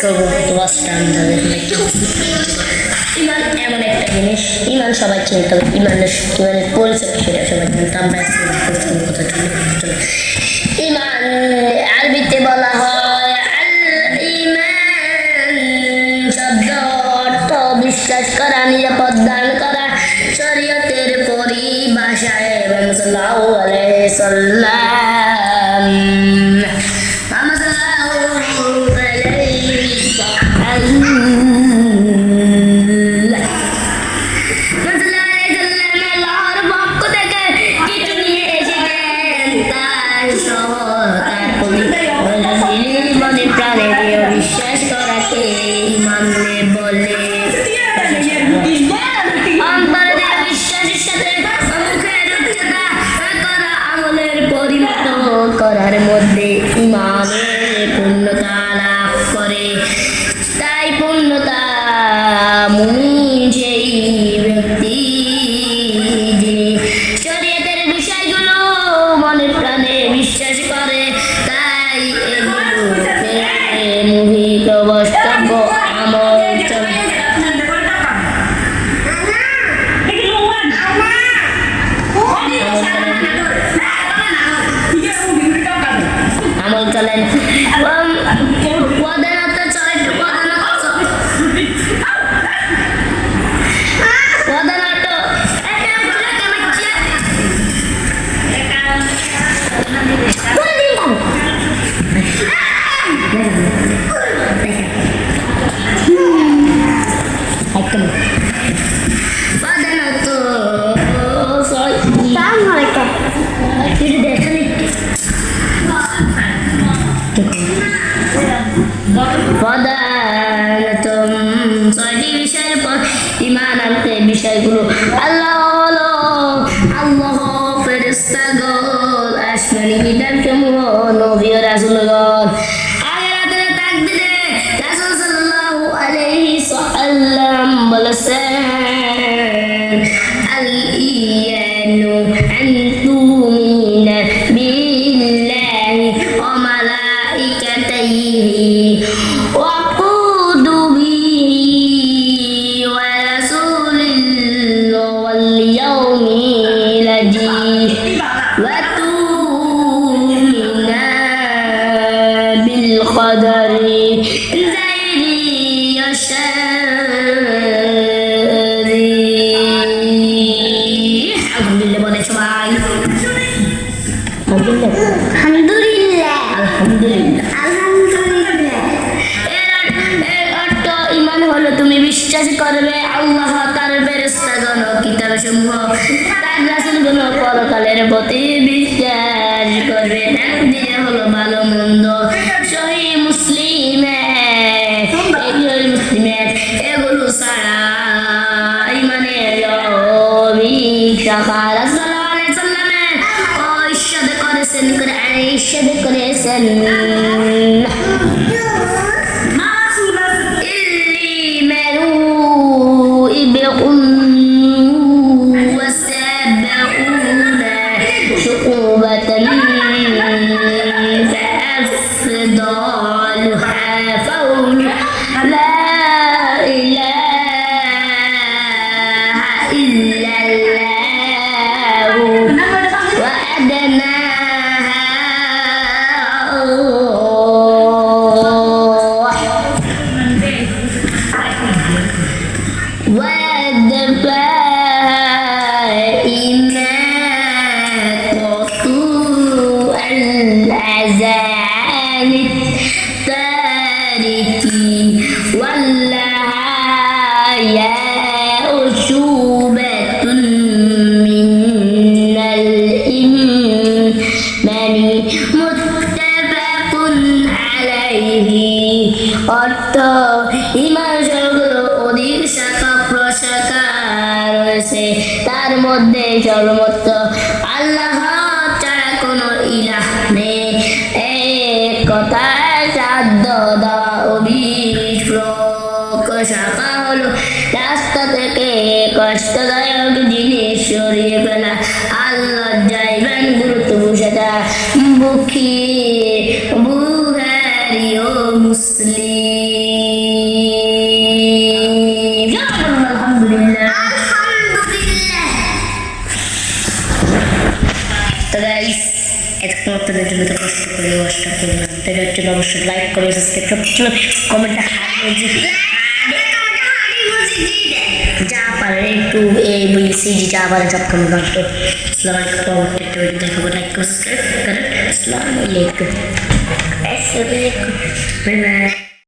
করবো ইমান এমন একটা জিনিস, ইমান সবাই চিনতে হবে। ইমানের পরিচয় সেটা সবাই চিনতে আমরা ইমান আরবিতে বলা হয় আল ইমান শব্দ অর্থ বিশ্বাস করা, নিরাপদ দান করা শরীয়তের পরিভাষায় এবং সাল্লাল্লাহু আলাইহি সাল্লাম বিশ্বাস করাকে ইমানে বলে। অন্তরের বিশ্বাসের সাথে মুখের উচ্চতা করা আমলের পরিণত করার মধ্যে ইমানের পূর্ণতা লাভ করে। তাই পূর্ণতা মুমিন সেই ব্যক্তি যিনি শরীয়তের বিষয়গুলো মনে প্রাণে বিশ্বাস করে। তাই এগুলোকে মুহিত বাস্তব আমল চলেন প্রধানত ছয়টি বিষয়ের পর ঈমান আনতে বিষয়গুলো আল্লাহ হলো আল্লাহ, ফেরেশতাগণ, আসমানী কিতাবসমূহ, নবী ও রাসূলগণ, আখিরাতের তাকদীরে রাসূল সাল্লাল্লাহু আলাইহি ওয়াসাল্লাম বলেছেন আল ইয়ানু আন তুমিনা বিল্লাহি ওয়া মালাইকাতিহি ওয়া তুমি বিশ্বাস করবে আল্লাহ, তার ফেরেশতাগণ, কিতাবসমূহ, তার রাসূলগণ, পরকালের প্রতি বিশ্বাস করবে। তাকদীর হলো ভালো মন্দ। সহিহ মুসলিমে এগুলো ছাড়া ইমানের লৌকিক শাখা রাসূলুল্লাহ সাল্লাল্লাহু আলাইহি ওয়াসাল্লামের ইরশাদ করেছেন, কোরআনে ইরশাদ করেছেন অর্থ ঈমান শব্দের অধিক শাখা প্রশাখা রয়েছে। তার মধ্যে সর্বোচ্চ আল্লাহ ছাড়া কোনো ইলাহ নেই, এক কথায় সাধ্য দেওয়া অভিপ্রক শাখা হলো রাস্তা থেকে কষ্টদায়ক জিনিস সরিয়ে ফেলা। আল্লাহ যাইবেন গুরুত্বপূর্ণ সেটা বুখারী ও মুসলিম। তো গাইস এতক্ষণ আপনাদের জন্য তো কষ্ট করে ওয়াশটা করলাম, তো এটার জন্য অবশ্যই লাইক করবে, সাবস্ক্রাইব করতে চলো, কমেন্টে যা পারে একটু এ বি সি ডি যা পারে সব কমেন্ট করতে। আসসালামু আলাইকুম, পরবর্তী একটা ভিডিও দেখাবো, লাইক করে সাবস্ক্রাইব করেন। আসসালামু আলাইকুম, বাই বাই।